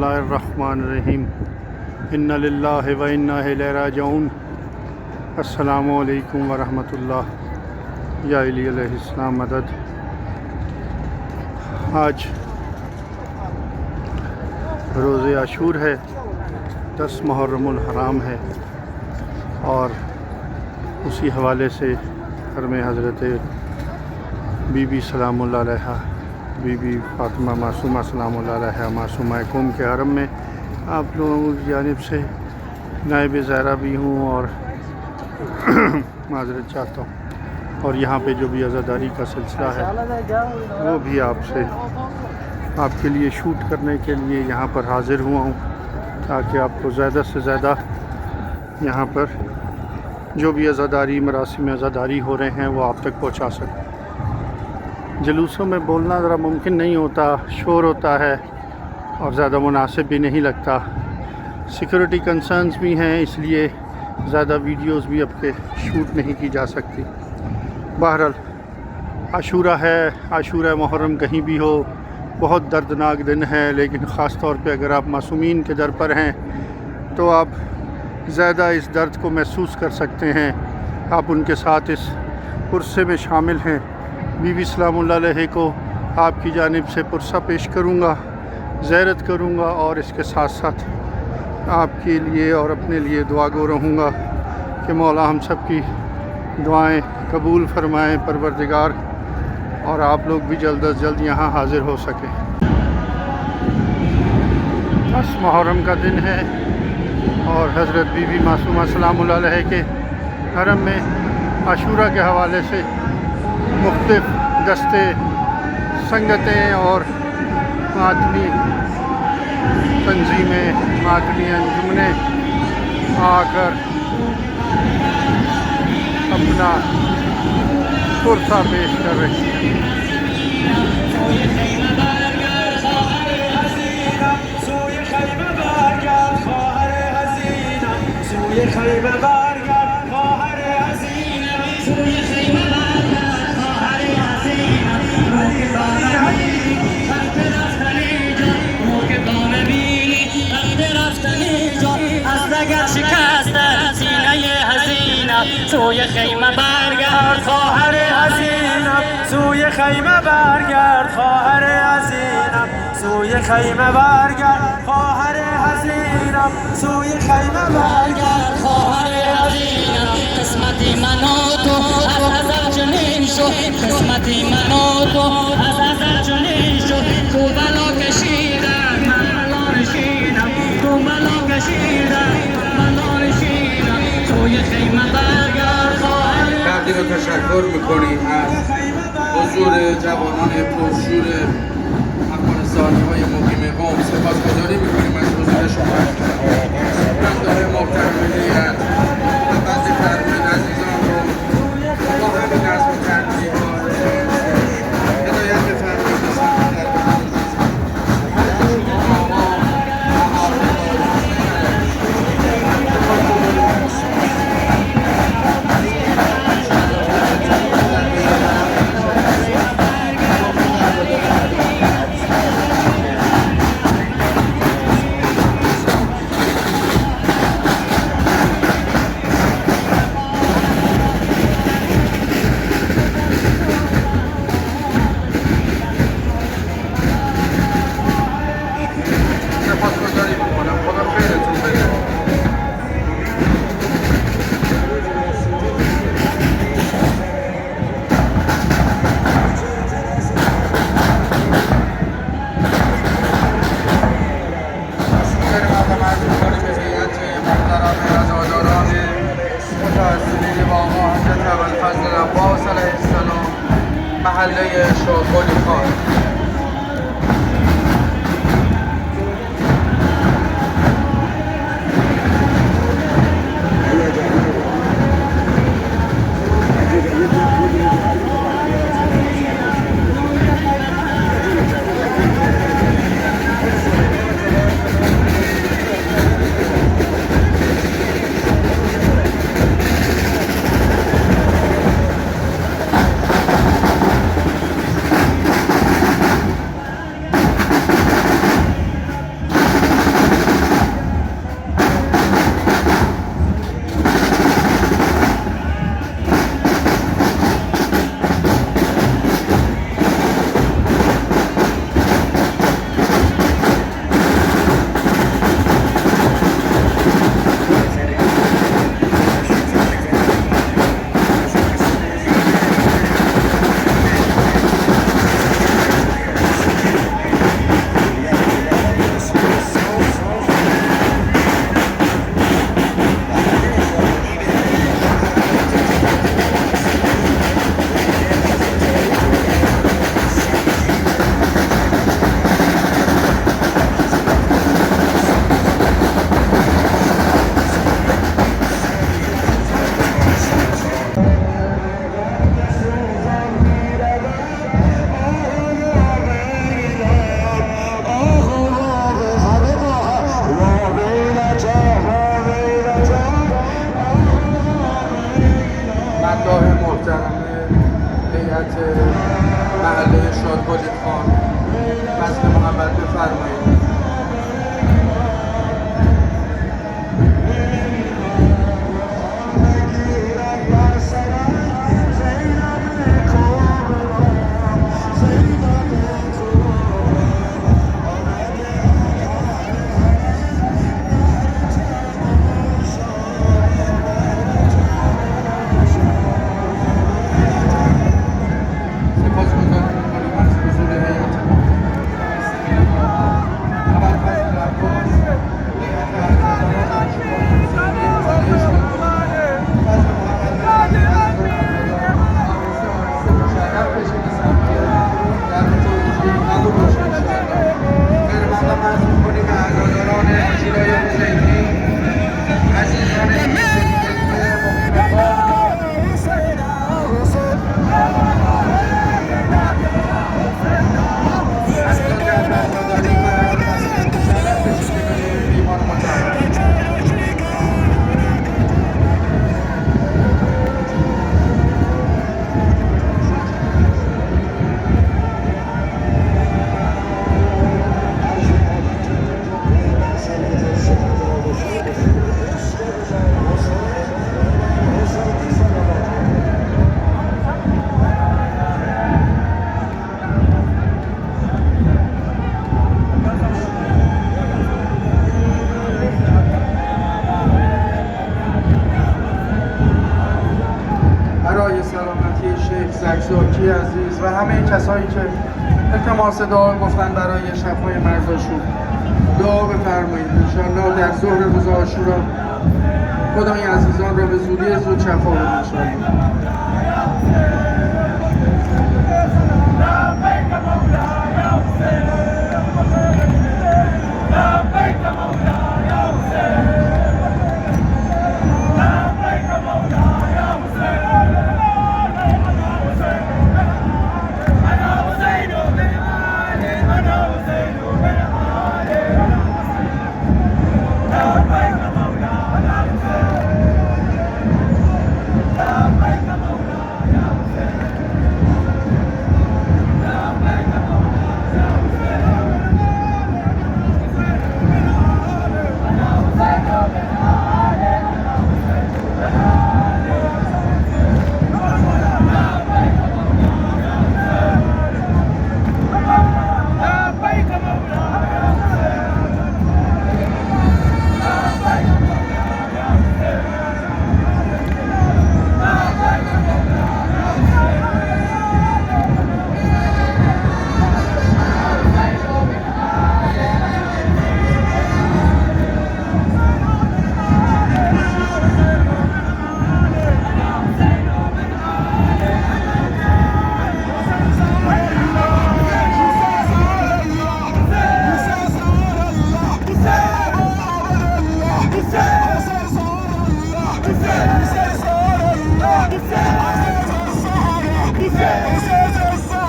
اللہ الرحمن الرحیم انا للہ و انا الیہ راجعون۔ السلام علیکم ورحمۃ اللہ۔ یا علی علیہ السلام مدد۔ آج روز عاشور ہے، 10 محرم الحرام ہے، اور اسی حوالے سے حرم حضرت بی بی سلام اللہ علیہ، بی بی فاطمہ معصومہ سلام اللہ علیہ معصومہ قوم کے حرم میں آپ لوگوں کی جانب سے نائب زائرہ بھی ہوں اور معذرت چاہتا ہوں، اور یہاں پہ جو بھی عزاداری کا سلسلہ ہے وہ بھی آپ کے لیے شوٹ کرنے کے لیے یہاں پر حاضر ہوا ہوں، تاکہ آپ کو زیادہ سے زیادہ یہاں پر جو بھی عزاداری مراسم عزاداری ہو رہے ہیں وہ آپ تک پہنچا سکیں۔ جلوسوں میں بولنا ذرا ممکن نہیں ہوتا، شور ہوتا ہے اور زیادہ مناسب بھی نہیں لگتا، سیکورٹی کنسرنز بھی ہیں، اس لیے زیادہ ویڈیوز بھی اب کے شوٹ نہیں کی جا سکتی۔ بہرحال عاشورہ ہے، عاشورہ محرم کہیں بھی ہو، بہت دردناک دن ہے، لیکن خاص طور پہ اگر آپ معصومین کے در پر ہیں تو آپ زیادہ اس درد کو محسوس کر سکتے ہیں، آپ ان کے ساتھ اس پرسے میں شامل ہیں۔ بی بی سلام اللہ علیہ کو آپ کی جانب سے پرسہ پیش کروں گا، زیارت کروں گا، اور اس کے ساتھ ساتھ آپ کے لیے اور اپنے لیے دعا گو رہوں گا کہ مولا ہم سب کی دعائیں قبول فرمائیں پروردگار، اور آپ لوگ بھی جلد از جلد یہاں حاضر ہو سکیں۔ 10 محرم کا دن ہے اور حضرت بی بی معصومہ سلام اللہ علیہ کے حرم میں عاشورہ کے حوالے سے مختلف دستے، سنگتیں اور ماتمی تنظیمیں، ماتمی انجمنیں آ کر اپنا پرسہ پیش کر رہی ہیں۔ سوی خیمه برگرد خواهر عزیزم، سوی خیمه برگرد خواهر عزیزم، سوی خیمه برگرد خواهر عزیزم، سوی خیمه برگرد خواهر عزیزم. قسمتی من و تو از ازل چنین شد، قسمتی من و تو از ازل چنین شد، تو بلا کشیدن من بلا نشیدم، تو بلا کشیدن من بلا نشیدم، سوی خیمه برگرد خواهر. تقدیر و تشکر میکنیم از حضور جوانان پرشور افغانستانی‌های مقیم قم. سپاسگزاری میکنیم از حضور شما رهبر محترم ملیت و بعضی فرمین عزیزان رو با همین نظم و ترتیب هدایت بفرمایید به سمت محله شاه‌قلی خان. بچی عزیز و همه کسایی که التماس دعا گفتن برای شب‌های مرزاشون دعا بفرمایید. انشاءالله در ظهر روز عاشورا خدا این عزیزان را به زودی زود شفا بده انشاءالله.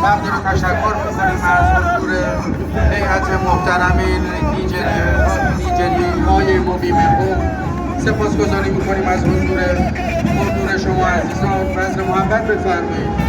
وقتی رو تشکر میکنیم از حضور هیئت محترمین نیجریه های مقیم قم. سپاسگزاری میکنیم از حضور شما عزیزان. فضل محبت بفرمایید.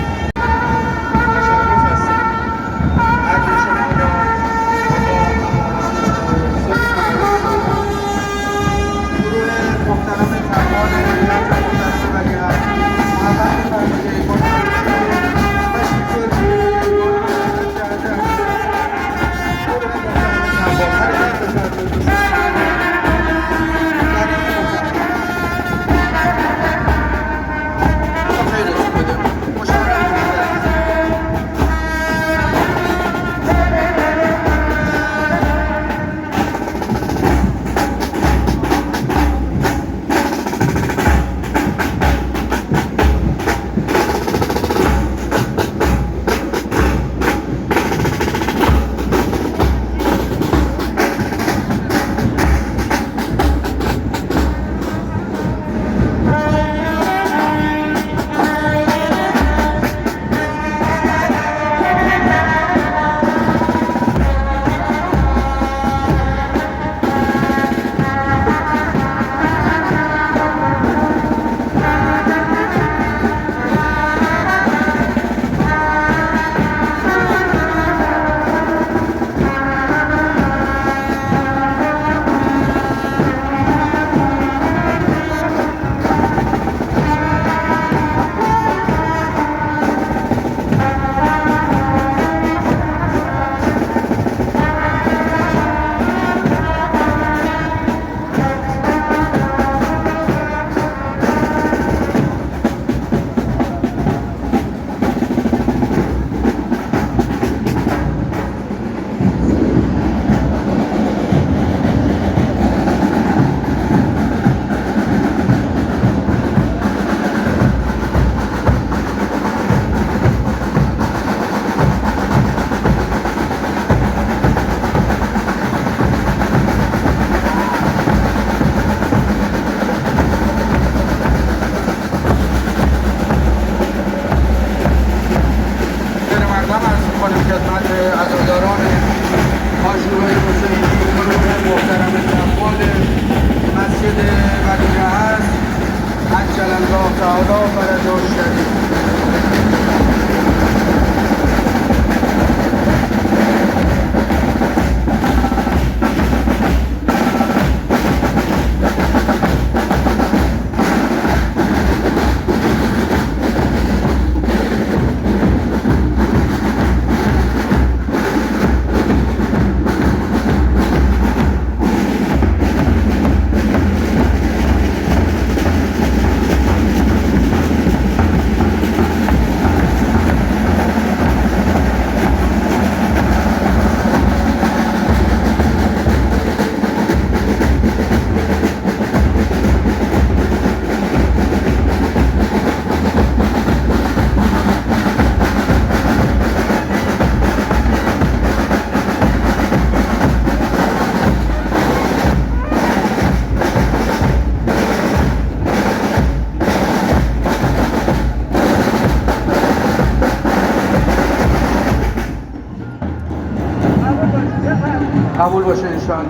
قبول باشه انشاءالله.